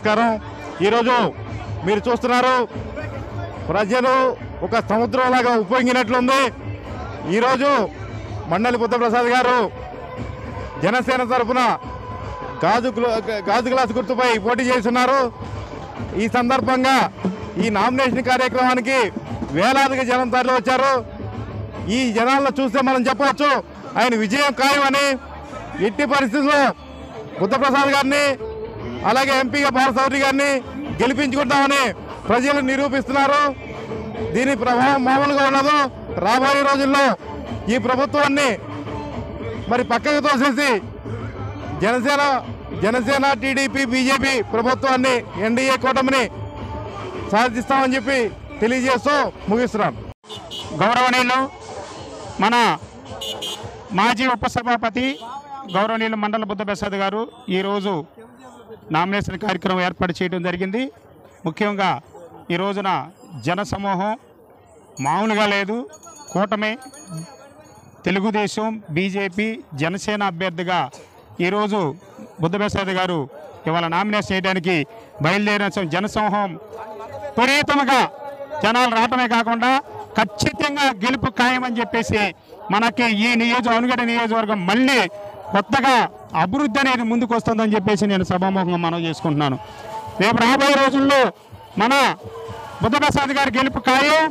నమస్కారం. ఈరోజు మీరు చూస్తున్నారు ప్రజలు ఒక సముద్రంలాగా ఉప్పొంగినట్లుంది. ఈరోజు మండలి బుద్ధప్రసాద్ గారు జనసేన తరఫున గాజు గ్లాస్ గుర్తుపై పోటీ చేస్తున్నారు. ఈ సందర్భంగా ఈ నామినేషన్ కార్యక్రమానికి వేలాదిగా జనం తరలి వచ్చారు. ఈ జనాలను చూస్తే మనం చెప్పవచ్చు ఆయన విజయం ఖాయమని. ఎట్టి పరిస్థితుల్లో బుద్ధప్రసాద్ గారిని అలాగే ఎంపీగా బాలశౌరి గారిని గెలిపించుకుంటామని ప్రజలు నిరూపిస్తున్నారు. దీని ప్రభావం మామూలుగా ఉండదు. రాబోయే రోజుల్లో ఈ ప్రభుత్వాన్ని మరి పక్కకు తోసేసి జనసేన టీడీపీ బీజేపీ ప్రభుత్వాన్ని ఎన్డీఏ కూటమిని సాధిస్తామని చెప్పి తెలియజేస్తూ ముగిస్తున్నాను. గౌరవనీయులు మన మాజీ ఉపసభాపతి గౌరవనీయులు మండల బుద్ధప్రసాద్ గారు ఈరోజు నామినేషన్ కార్యక్రమం ఏర్పాటు చేయడం జరిగింది. ముఖ్యంగా ఈ రోజున జనసమూహం మామూలుగా లేదు. కూటమి, తెలుగుదేశం, బీజేపీ, జనసేన అభ్యర్థిగా ఈరోజు బుద్ధప్రసాద్ గారు ఇవాళ నామినేషన్ చేయడానికి బయలుదేరిన జనసమూహం విపరీతంగా జనాలు రావటమే కాకుండా ఖచ్చితంగా గెలుపు ఖాయమని చెప్పేసి మనకి ఈ అవనగడ్డ నియోజకవర్గం మళ్ళీ కొత్తగా అభివృద్ధి అనేది ముందుకు వస్తుందని చెప్పేసి నేను సభాముఖంగా మనవి చేసుకుంటున్నాను. రేపు రాబోయే రోజుల్లో మన బుద్ధప్రసాద్ గారి గెలుపు ఖాయం.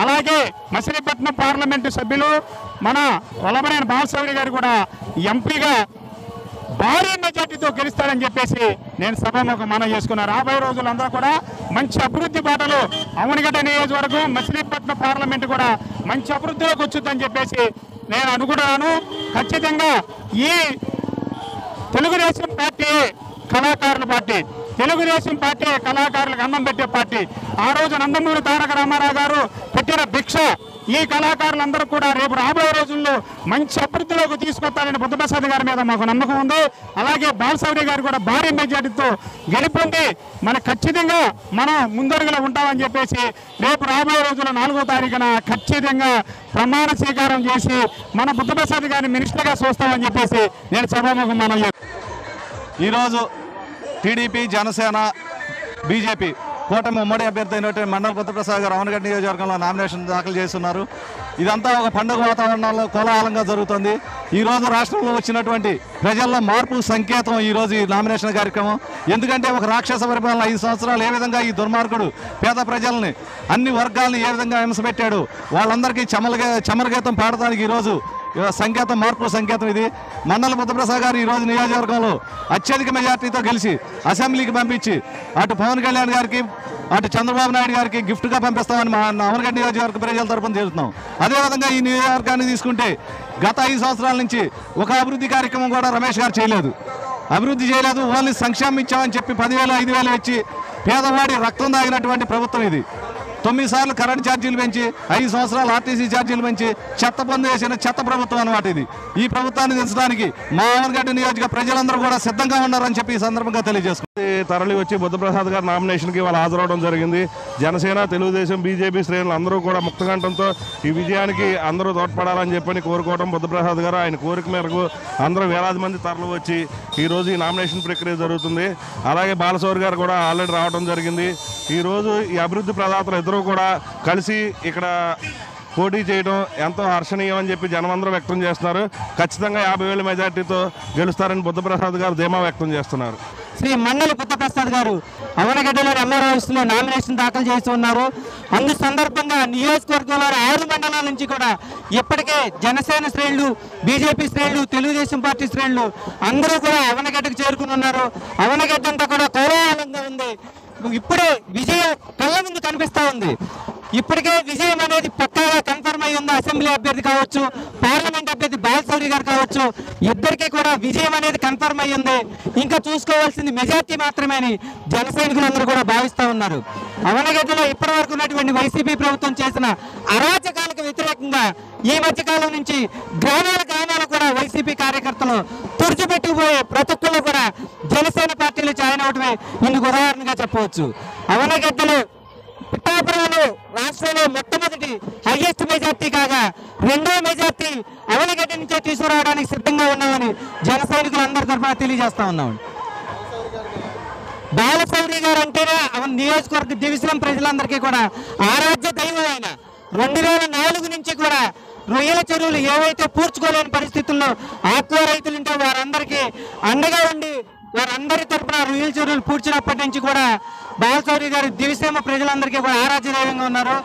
అలాగే మచిలీపట్నం పార్లమెంటు సభ్యులు మన వల్లభనేని బాలశౌరి గారు కూడా ఎంపీగా భారీ మెజార్టీతో గెలుస్తారని చెప్పేసి నేను సభాముఖంగా మనవి చేసుకున్నాను. రాబోయే రోజులందరూ కూడా మంచి అభివృద్ధి బాటలు అవనగడ్డ నియోజకవర్గం, మచిలీపట్నం పార్లమెంటు కూడా మంచి అభివృద్ధిలోకి వచ్చిందని చెప్పేసి నేను అనుకుంటున్నాను. ఖచ్చితంగా ఈ తెలుగుదేశం పార్టీ కళాకారుల పార్టీ, తెలుగుదేశం పార్టీ కళాకారులకు అన్నం పెట్టే పార్టీ. ఆ రోజు నందమూరి తారక రామారావు గారు పెట్టిన భిక్ష ఈ కళాకారులందరూ కూడా రేపు రాబోయే రోజుల్లో మంచి అభివృద్ధిలోకి తీసుకొస్తారని బుద్ధప్రసాద్ గారి మీద మాకు నమ్మకం ఉంది. అలాగే బాలశౌరి గారు కూడా భారీ మెజార్టీతో గెలుపొంది మన ఖచ్చితంగా మనం ముందడుగులో ఉంటామని చెప్పేసి రేపు రాబోయే రోజుల్లో 4వ తారీఖున ఖచ్చితంగా ప్రమాణ స్వీకారం చేసి మన బుద్ధప్రసాద్ గారిని మినిస్టర్గా చూస్తామని చెప్పేసి నేను సభాముఖం మనం ఈరోజు టీడీపీ, జనసేన, బీజేపీ కూటమి ఉమ్మడి అభ్యర్థి అయినటువంటి మండల బుద్ధప్రసాద్ గారు అవనగడ్డ నియోజకవర్గంలో నామినేషన్ దాఖలు చేస్తున్నారు. ఇదంతా ఒక పండుగ వాతావరణంలో కోలాహలంగా జరుగుతుంది. ఈరోజు రాష్ట్రంలో వచ్చినటువంటి ప్రజల్లో మార్పు సంకేతం ఈరోజు ఈ నామినేషన్ కార్యక్రమం. ఎందుకంటే ఒక రాక్షస పరిపాలన 5 సంవత్సరాలు ఏ విధంగా ఈ దుర్మార్గుడు పేద ప్రజల్ని, అన్ని వర్గాలని ఏ విధంగా హింసపెట్టాడు, వాళ్ళందరికీ చమరగీతం పాడటానికి ఈరోజు సంకేతం, మార్పు సంకేతం ఇది. మండల బుద్ధప్రసాద్ గారు ఈరోజు నియోజకవర్గంలో అత్యధిక మెజార్టీతో గెలిచి అసెంబ్లీకి పంపించి అటు పవన్ కళ్యాణ్ గారికి, అటు చంద్రబాబు నాయుడు గారికి గిఫ్ట్గా పంపిస్తామని మా అవనగడ్డ నియోజకవర్గ ప్రజల తరఫున చేస్తున్నాం. అదేవిధంగా ఈ నియోజకవర్గాన్ని తీసుకుంటే గత 5 సంవత్సరాల నుంచి ఒక అభివృద్ధి కార్యక్రమం కూడా రమేష్ గారు చేయలేదు. అభివృద్ధి చేయలేదు. ఓన్లీ సంక్షేమం ఇచ్చామని చెప్పి 10,000, 5,000 ఇచ్చి పేదవాడి రక్తం దాగినటువంటి ప్రభుత్వం ఇది. 9 సార్లు కరెంట్ ఛార్జీలు పెంచి, 5 సంవత్సరాలు ఆర్టీసీ ఛార్జీలు పెంచి చెత్త పన్ను వేసిన చెత్త ప్రభుత్వం అన్నమాట ఇది. ఈ ప్రభుత్వాన్ని దించడానికి మా అవనగడ్డ నియోజక ప్రజలందరూ కూడా సిద్ధంగా ఉన్నారని చెప్పి ఈ సందర్భంగా తెలియజేసుకుంది. తరలి వచ్చి బుద్ధప్రసాద్ గారు నామినేషన్కి వాళ్ళు హాజరవడం జరిగింది. జనసేన, తెలుగుదేశం, బీజేపీ శ్రేణులు అందరూ కూడా ముక్తకంఠంతో ఈ విజయానికి అందరూ తోడ్పడాలని చెప్పని కోరుకోవడం బుద్ధప్రసాద్ గారు ఆయన కోరిక మేరకు అందరూ వేలాది మంది తరలి వచ్చి ఈరోజు ఈ నామినేషన్ ప్రక్రియ జరుగుతుంది. అలాగే బాలశౌరి గారు కూడా ఆల్రెడీ రావడం జరిగింది. ఈరోజు ఈ అభివృద్ధి ప్రదాతలు ఇద్దరూ కూడా కలిసి ఇక్కడ పోటీ చేయడం ఎంతో హర్షణీయం అని చెప్పి జనమందరూ వ్యక్తం చేస్తున్నారు. ఖచ్చితంగా 50,000 మెజార్టీతో గెలుస్తారని బుద్ధప్రసాద్ గారు ధీమా వ్యక్తం చేస్తున్నారు. శ్రీ మండలి బుద్ధప్రసాద్ గారు అవనగడ్డలో ఎంఆర్ఓ ఆఫీసులో నామినేషన్ దాఖలు చేస్తున్నారు. అందు సందర్భంగా నియోజకవర్గంలో 6 మండలాల నుంచి కూడా ఇప్పటికే జనసేన శ్రేణులు, బీజేపీ శ్రేణులు, తెలుగుదేశం పార్టీ శ్రేణులు అందరూ కూడా అవనగడ్డకు చేరుకుని ఉన్నారు. అవనగడ్డ అంతా కూడా కోలాహలంగా ఉంది. ఇప్పుడే విజయం కళ్ళ ముందు కనిపిస్తూ ఉంది. ఇప్పటికే విజయం అనేది పక్కాగా కన్ఫర్మ్ అయి ఉంది. అసెంబ్లీ అభ్యర్థి కావచ్చు, పార్లమెంట్ అభ్యర్థి బాలశౌరి గారు కావచ్చు, ఇద్దరికీ కూడా విజయం అనేది కన్ఫర్మ్ అయి ఉంది. ఇంకా చూసుకోవాల్సింది మెజార్టీ మాత్రమే అని జన సైనికులందరూ కూడా భావిస్తూ ఉన్నారు. అవనగడ్డలో ఇప్పటి వరకు ఉన్నటువంటి వైసీపీ ప్రభుత్వం చేసిన అరాచకాలకు వ్యతిరేకంగా ఈ మధ్యకాలం నుంచి గ్రామాల కూడా వైసీపీ కార్యకర్తలు తుడిచిపెట్టుకుపోయే ప్రతి ఒక్కళ్ళు కూడా జనసేన పార్టీలో జాయిన్ అవడమే ఇందుకు ఉదాహరణగా చెప్పవచ్చు. అవనగడ్డలో పిఠాపురంలో రాష్ట్రంలో మొట్టమొదటి హైయెస్ట్ మెజార్టీ కాగా 2వ మెజార్టీ అవనగడ్డ నుంచే తీసుకురావడానికి సిద్ధంగా ఉన్నామని జన సైనికులందరి తరఫున తెలియజేస్తా ఉన్నామండి. బాలశౌరి గారు అంటేనే నియోజకవర్గ దివిసీఎం ప్రజలందరికీ కూడా ఆరాధ్య దైవం. ఆయన 2004 నుంచి కూడా రొయ్యల చెరువులు ఏవైతే పూడ్చుకోలేని పరిస్థితుల్లో ఆక్వా రైతులు ఉంటే వారందరికీ అండగా ఉండి వారందరి తరఫున రొయ్యల చెరువులు పూడ్చినప్పటి నుంచి కూడా బాలశౌరి గారు దివిసీమ ప్రజలందరికీ కూడా ఆరాధ్య దైవంగా ఉన్నారు.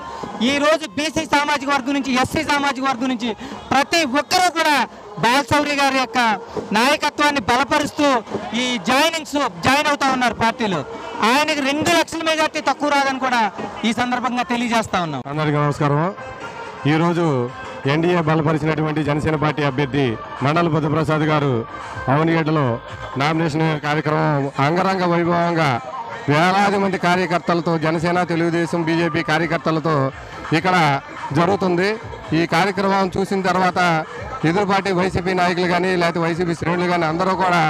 ఈ రోజు బీసీ సామాజిక వర్గం నుంచి ఎస్సీ సామాజిక వర్గం నుంచి ప్రతి ఒక్కరూ కూడా బాలశౌరి గారి యొక్క నాయకత్వాన్ని బలపరుస్తూ ఈ జాయిన్ అవుతా ఉన్నారు పార్టీలో. ఆయనకి 2 లక్షల మెజార్టీ తక్కువ రాదని కూడా ఈ సందర్భంగా తెలియజేస్తా ఉన్నాం. అందరికీ నమస్కారం. ఈరోజు ఎన్డీఏ బలపరిచినటువంటి జనసేన పార్టీ అభ్యర్థి మండల బుద్ధప్రసాద్ గారు అవనిగడ్డలో నామినేషన్ కార్యక్రమం అంగరంగ వైభవంగా వేలాది మంది కార్యకర్తలతో, జనసేన, తెలుగుదేశం, బీజేపీ కార్యకర్తలతో ఇక్కడ జరుగుతుంది. ఈ కార్యక్రమం చూసిన తర్వాత ఎదురుపాటి వైసీపీ నాయకులు కానీ లేకపోతే వైసీపీ శ్రేణులు కానీ అందరూ కూడా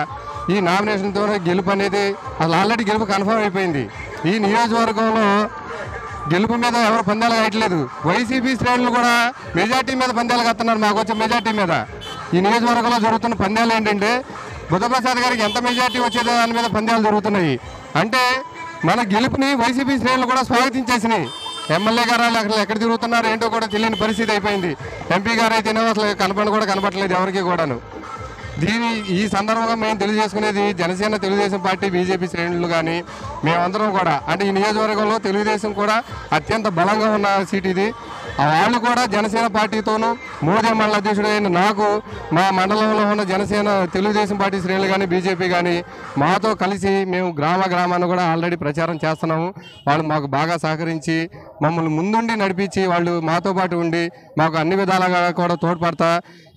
ఈ నామినేషన్తో గెలుపు అనేది అసలు ఆల్రెడీ గెలుపు కన్ఫర్మ్ అయిపోయింది. ఈ నియోజకవర్గంలో గెలుపు మీద ఎవరు పందాలు కాయట్లేదు. వైసీపీ శ్రేణులు కూడా మెజార్టీ మీద పందాలు కడుతున్నారు. మాకు వచ్చే మెజార్టీ మీద ఈ నియోజకవర్గంలో జరుగుతున్న పందాలు ఏంటంటే బుద్ధప్రసాద్ గారికి ఎంత మెజార్టీ వచ్చేదో దాని మీద పందాలు జరుగుతున్నాయి. అంటే మన గెలుపుని వైసీపీ శ్రేణులు కూడా స్వాగతించేసినాయి. ఎమ్మెల్యే గారు అసలు ఎక్కడ తిరుగుతున్నారు ఏంటో కూడా తెలియని పరిస్థితి అయిపోయింది. ఎంపీ గారు అయితేనే అసలు కనపడట్లేదు ఎవరికి కూడాను. ఈ సందర్భంగా మేము తెలియజేసుకునేది జనసేన, తెలుగుదేశం పార్టీ, బీజేపీ శ్రేణులు కానీ మేమందరం కూడా అంటే ఈ నియోజకవర్గంలో తెలుగుదేశం కూడా అత్యంత బలంగా ఉన్న సీట్ ఇది. వాళ్ళు కూడా జనసేన పార్టీతోనూ మోదీ మండల అధ్యక్షుడైన నాకు మా మండలంలో ఉన్న జనసేన, తెలుగుదేశం పార్టీ శ్రేణులు కానీ బీజేపీ కానీ మాతో కలిసి మేము గ్రామాన్ని కూడా ఆల్రెడీ ప్రచారం చేస్తున్నాము. వాళ్ళు మాకు బాగా సహకరించి మమ్మల్ని ముందుండి నడిపించి వాళ్ళు మాతో పాటు ఉండి మాకు అన్ని విధాలుగా కూడా తోడ్పడతా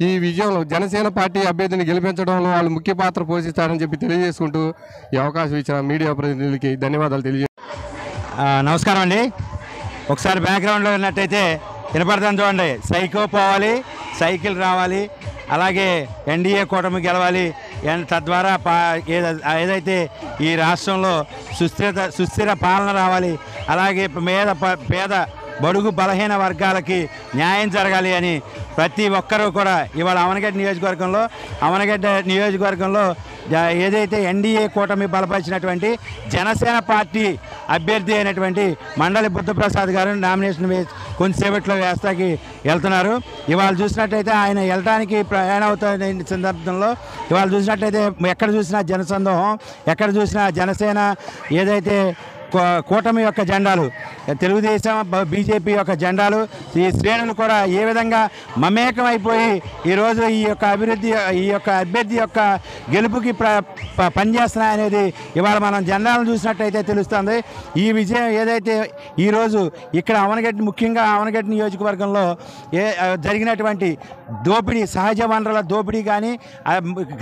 ఈ విజయంలో జనసేన పార్టీ అభ్యర్థిని గెలిపించడంలో వాళ్ళు ముఖ్య పాత్ర పోషిస్తారని చెప్పి తెలియజేసుకుంటూ ఈ అవకాశం ఇచ్చిన మీడియా ప్రతినిధులకి ధన్యవాదాలు నమస్కారం అండి. ఒకసారి బ్యాక్గ్రౌండ్లో ఉన్నట్టయితే వినపడతాను చూడండి. సైకో పోవాలి, సైకిల్ రావాలి, అలాగే ఎన్డీఏ కూటమి గెలవాలి, తద్వారా ఏదైతే ఈ రాష్ట్రంలో సుస్థిర పాలన రావాలి, అలాగే పేద బడుగు బలహీన వర్గాలకి న్యాయం జరగాలి అని ప్రతి ఒక్కరూ కూడా ఇవాళ అవనగడ్డ నియోజకవర్గంలో ఏదైతే ఎన్డీఏ కూటమి బలపరిచినటువంటి జనసేన పార్టీ అభ్యర్థి అయినటువంటి మండలి బుద్ధప్రసాద్ గారు నామినేషన్ కొంతసేపట్లో వేస్తాకి వెళ్తున్నారు. ఇవాళ చూసినట్టయితే ఆయన వెళ్ళడానికి ప్రయాణం అవుతున్న సందర్భంలో ఇవాళ చూసినట్టయితే ఎక్కడ చూసినా జనసందోహం, ఎక్కడ చూసినా జనసేన ఏదైతే కూటమి యొక్క జెండాలు, తెలుగుదేశం, బీజేపీ యొక్క జెండాలు, ఈ శ్రేణులు కూడా ఏ విధంగా మమేకం అయిపోయి ఈరోజు ఈ యొక్క అభ్యర్థి యొక్క గెలుపుకి పనిచేస్తున్నాయనేది ఇవాళ మనం జెండాలను చూసినట్టయితే తెలుస్తుంది. ఈ విజయం ఏదైతే ఈరోజు ఇక్కడ ముఖ్యంగా అవనగడ్డ నియోజకవర్గంలో జరిగినటువంటి దోపిడీ, సహజ వనరుల దోపిడీ కానీ,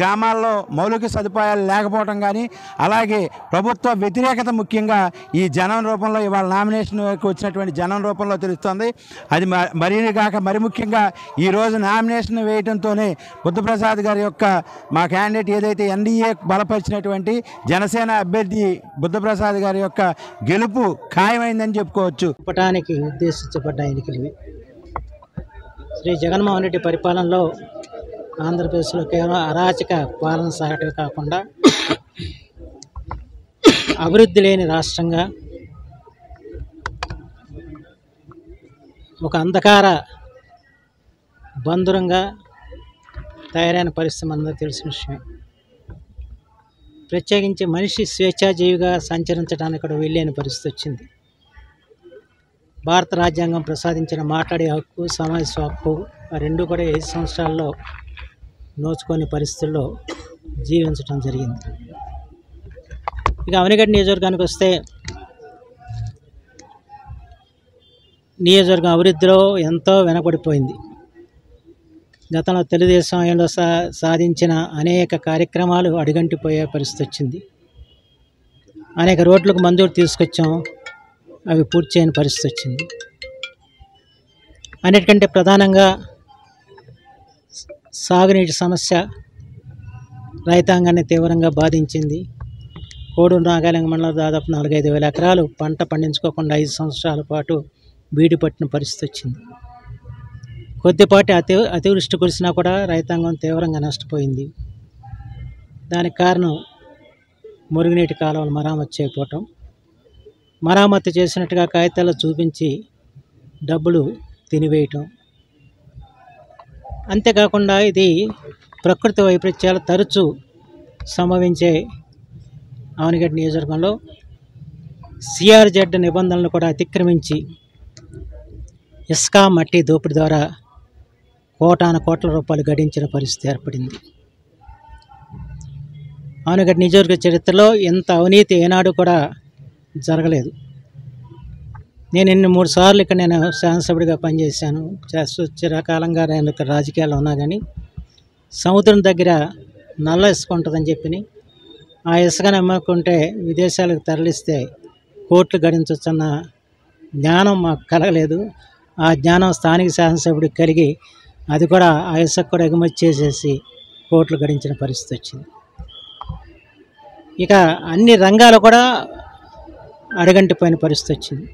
గ్రామాల్లో మౌలిక సదుపాయాలు లేకపోవడం కానీ, అలాగే ప్రభుత్వ వ్యతిరేకత ముఖ్యంగా ఈ జనం రూపంలో ఇవాళ నామినేషన్కి వచ్చినటువంటి జనం రూపంలో తెలుస్తుంది. అది మరి ముఖ్యంగా ఈరోజు నామినేషన్ వేయడంతోనే బుద్ధప్రసాద్ గారి యొక్క మా క్యాండిడేట్ ఏదైతే ఎన్డీఏ బలపరిచినటువంటి జనసేన అభ్యర్థి బుద్ధప్రసాద్ గారి యొక్క గెలుపు ఖాయమైందని చెప్పుకోవచ్చు. చెప్పడానికి ఉద్దేశించబడ్డ ఎన్నికలు శ్రీ జగన్మోహన్ రెడ్డి పరిపాలనలో ఆంధ్రప్రదేశ్లో కేవలం అరాచక పాలన సాగటమే కాకుండా అభివృద్ధి లేని రాష్ట్రంగా, ఒక అంధకార బంధురంగా తయారైన పరిస్థితి మనందరూ తెలిసిన విషయమే. ప్రత్యేకించి మనిషి స్వేచ్ఛాజీవిగా సంచరించడానికి కూడా వెళ్ళలేని పరిస్థితి వచ్చింది. భారత రాజ్యాంగం ప్రసాదించిన మాట్లాడే హక్కు, సమావేశ హక్కు ఆ రెండు కూడా 5 సంవత్సరాల్లో నోచుకొని పరిస్థితుల్లో జీవించడం జరిగింది. ఇక అవనిగడ్డ నియోజకవర్గానికి వస్తే నియోజకవర్గం అభివృద్ధిలో ఎంతో వెనకబడిపోయింది. గతంలో తెలుగుదేశం హయాంలో సాధించిన అనేక కార్యక్రమాలు అడుగంటిపోయే పరిస్థితి వచ్చింది. అనేక రోడ్లకు మంజూరు తీసుకొచ్చాం, అవి పూర్తి చేయని పరిస్థితి వచ్చింది. అన్నిటికంటే ప్రధానంగా సాగునీటి సమస్య రైతాంగాన్ని తీవ్రంగా బాధించింది. కోడూరు నాగాలింగ మండలం దాదాపు 4-5 వేల ఎకరాలు పంట పండించుకోకుండా 5 సంవత్సరాల పాటు బీడి పట్టిన పరిస్థితి వచ్చింది. కొద్దిపాటి అతివృష్టి కురిసినా కూడా రైతాంగం తీవ్రంగా నష్టపోయింది. దానికి కారణం మురుగునీటి కాలువలు మరామత్తు చేయకపోవటం, మరామత్తు చేసినట్టుగా కాగితాల్లో చూపించి డబ్బులు తినివేయటం. అంతేకాకుండా ఇది ప్రకృతి వైపరీత్యాలు తరచూ సంభవించే అవనిగడ్డ నియోజకవర్గంలో సిఆర్జెడ్ నిబంధనలను కూడా అతిక్రమించి ఇసుక మట్టి దోపిడీ ద్వారా కోట్ల రూపాయలు గడించిన పరిస్థితి ఏర్పడింది. అవనిగడ్డ నియోజకవర్గ చరిత్రలో ఇంత అవినీతి ఏనాడు కూడా జరగలేదు. నేను 3 సార్లు ఇక్కడ నేను శాసనసభ్యుడిగా పనిచేశాను. చిరకాలంగా నేను ఇక్కడ రాజకీయాల్లో ఉన్నా కానీ సముద్రం దగ్గర నల్ల ఇసుక ఉంటుందని చెప్పి ఆ ఇసుకని అమ్ముకుంటే విదేశాలకు తరలిస్తే కోట్లు గడించవచ్చన్న జ్ఞానం మాకు కలగలేదు. ఆ జ్ఞానం స్థానిక శాసనసభ్యుడికి కలిగి అది కూడా ఆ ఇసుక కూడా ఎగుమతి చేసేసి కోట్లు గడించిన పరిస్థితి వచ్చింది. ఇక అన్ని రంగాలు కూడా అడగంటిపోయిన పరిస్థితి వచ్చింది.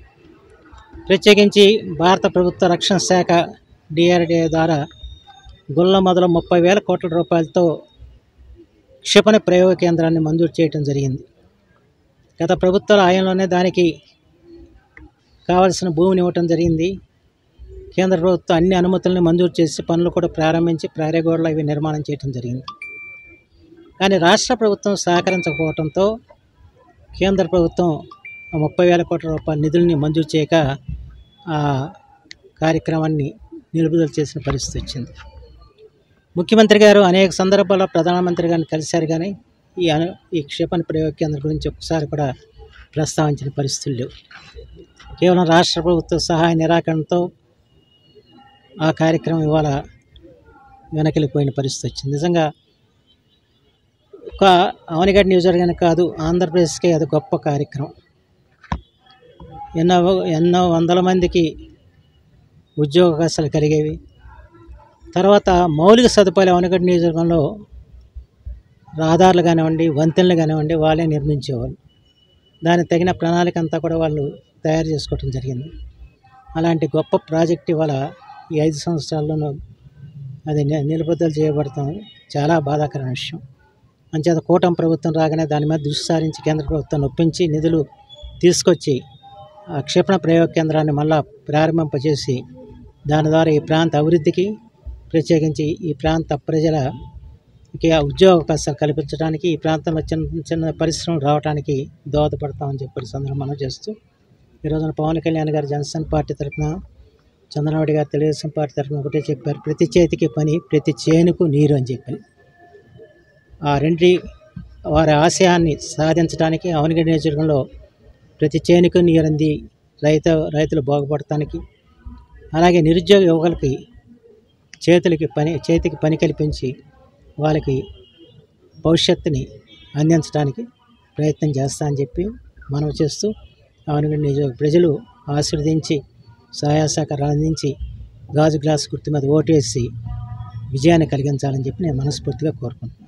ప్రత్యేకించి భారత ప్రభుత్వ రక్షణ శాఖ డిఆర్డిఏ ద్వారా గుళ్ళ మొదలు 30,000 కోట్ల రూపాయలతో క్షిపణి ప్రయోగ కేంద్రాన్ని మంజూరు చేయడం జరిగింది. గత ప్రభుత్వాల హయాంలోనే దానికి కావలసిన భూమిని ఇవ్వటం జరిగింది. కేంద్ర ప్రభుత్వం అన్ని అనుమతులను మంజూరు చేసి పనులు కూడా ప్రారంభించి ప్రహరీ ఇవి నిర్మాణం చేయడం జరిగింది. కానీ రాష్ట్ర ప్రభుత్వం సహకరించకపోవడంతో కేంద్ర ప్రభుత్వం 30,000 కోట్ల రూపాయల నిధుల్ని మంజూరు చేయక ఆ కార్యక్రమాన్ని నిలుపుదల చేసిన పరిస్థితి వచ్చింది. ముఖ్యమంత్రి గారు అనేక సందర్భాల్లో ప్రధానమంత్రి గారిని కలిశారు, కానీ ఈ క్షిపణి ప్రయోగ కేంద్రం గురించి ఒక్కసారి కూడా ప్రస్తావించిన పరిస్థితులు లేవు. కేవలం రాష్ట్ర ప్రభుత్వ సహాయ నిరాకరణతో ఆ కార్యక్రమం ఇవాళ వెనకెళ్ళిపోయిన పరిస్థితి వచ్చింది. నిజంగా ఒక అవనిగడ్డ నియోజకవర్గానికి కాదు, ఆంధ్రప్రదేశ్కే అది గొప్ప కార్యక్రమం. ఎన్నో వందల మందికి ఉద్యోగ అవకాశాలు కలిగేవి. తర్వాత మౌలిక సదుపాయాలు అవనిగడ్డ నియోజకవర్గంలో రహదారులు కానివ్వండి, వంతెనలు కానివ్వండి వాళ్ళే నిర్మించేవాళ్ళు. దానికి తగిన ప్రణాళిక అంతా కూడా వాళ్ళు తయారు చేసుకోవడం జరిగింది. అలాంటి గొప్ప ప్రాజెక్ట్ ఇవాళ ఈ 5 సంవత్సరాల్లోనూ అది నిలుపుదల చేయబడతాం చాలా బాధాకరమైన విషయం. అంచేత కూటమి ప్రభుత్వం రాగానే దాని మీద దృష్టి సారించి కేంద్ర ప్రభుత్వాన్ని ఒప్పించి నిధులు తీసుకొచ్చి ఆ క్షిపణి ప్రయోగ కేంద్రాన్ని మళ్ళా ప్రారంభింపజేసి దాని ద్వారా ఈ ప్రాంత అభివృద్ధికి, ప్రత్యేకించి ఈ ప్రాంత ప్రజలకి ఉద్యోగ అవకాశాలు కల్పించడానికి, ఈ ప్రాంతంలో చిన్న చిన్న పరిశ్రమలు రావడానికి దోహదపడతామని చెప్పి సందర్భం మనం చేస్తూ ఈ రోజున పవన్ కళ్యాణ్ గారు జనసేన పార్టీ తరఫున, చంద్రబాబు గారు తెలుగుదేశం పార్టీ తరఫున ఒకటే చెప్పారు, ప్రతి చేతికి పని, ప్రతి చేనుకు నీరు అని చెప్పి. ఆ వారి ఆశయాన్ని సాధించడానికి అవనిగడ్డ నియోజకవర్గంలో ప్రతి చేనుకు నీరు అంది రైతులు బాగుపడటానికి, అలాగే నిరుద్యోగ యువకులకి చేతికి పని కల్పించి వాళ్ళకి భవిష్యత్తుని అందించడానికి ప్రయత్నం చేస్తా అని చెప్పి మనం చేస్తూ అవనిగడ్డ నియోజకవర్గ ప్రజలు ఆశీర్వదించి సహాయ సహకారాలు అందించి గాజు గ్లాస్ గుర్తు మీద ఓటేసి విజయాన్ని కలిగించాలని చెప్పి నేను మనస్ఫూర్తిగా కోరుకుంటున్నాను.